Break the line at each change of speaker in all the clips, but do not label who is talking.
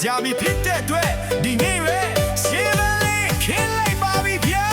ကြာပြီဖြစ်တဲ့အတွက်ဒီနေ့ပဲရှင်းလင်းလေးခင်းလိုက်ပါပြီဗျာ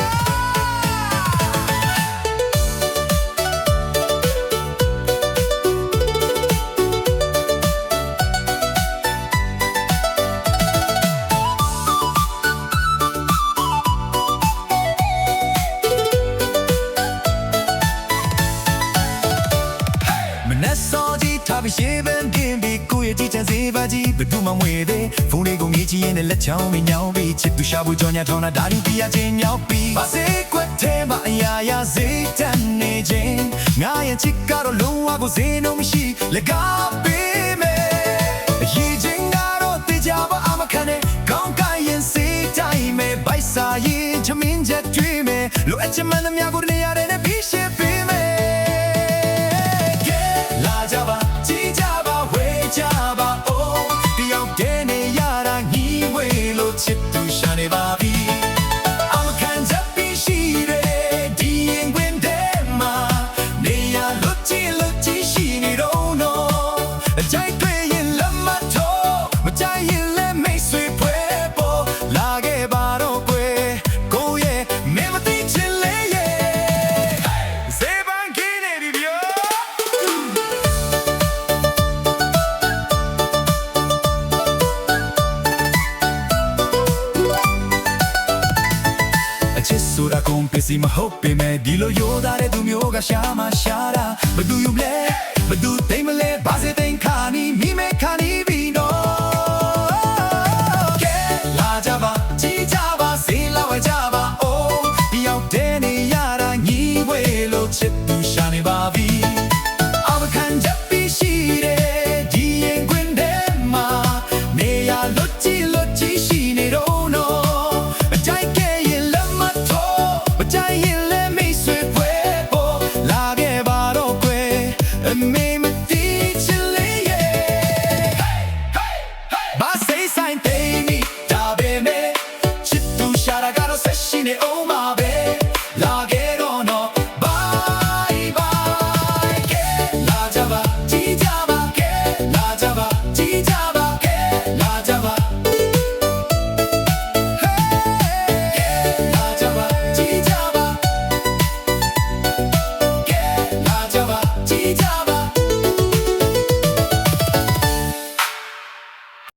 ရှေ့ပန်းတင်ပြီးကိုယ့်ရဲ့ကြည်ချမ်းစေပါကြီးဘယ်သူမှမဝေသေးဖုန်းလေးကိုမြည်ချင်တဲ့လက်ချောင်းမညောင်းပြီးချစ်သူရှာဖို့ကြောင်းညာထောင်းတာဒါရီပြရချင်းညောင်းပြီးပါစေကွက်ထဲမှာအရာရာစေးတန်နေခြင်းငါရဲ့ချစ်ကတော့လုံးဝကိုစေနှုံးမရှိလက်ကားပေးမယ်အရေးချင်းကတော့တေချာပါအမခံနဲ့ကောင်းကင်ရင်စေးတိုင်းမယ်ဘိုက်စာရင်ချမင်းချက်တွေးမယ်လိုအပ်ချင်မှန်သမျှကိုနေရာနဲ့ပြီးရှင်းပေးမယ်လာကြပါကြပါဦးတယောက်တည်းနေရတာညီဝေးလို့ချစ်သူရှာနေပါပြီအမခံချက်ပြီးရှိတယ်ဒီရင်ခွင်ထဲမှာနေရလို့ကြည့်ရှိနေတော့နော်အကြိုက်တွေရင်လက်မထိုးမကြိုက်ရင်လည်းမိတ်ဆွေဖွဲပေါ်လာခဲ့ပါတော့ကွယ်ကိုရဲ့မင်းမသိချင်လေရဲ့စေပန်းကင်းနေပြီဗျာဆိုတာကုန်ပစ္စည်းမဟုတ်ပေမဲ့ဒီလိုရိုးသားတဲ့သူမျိုးကရှာမရှာတာဘယ်သူယူလဲဘယ်သူသိမလဲဘာစေသိ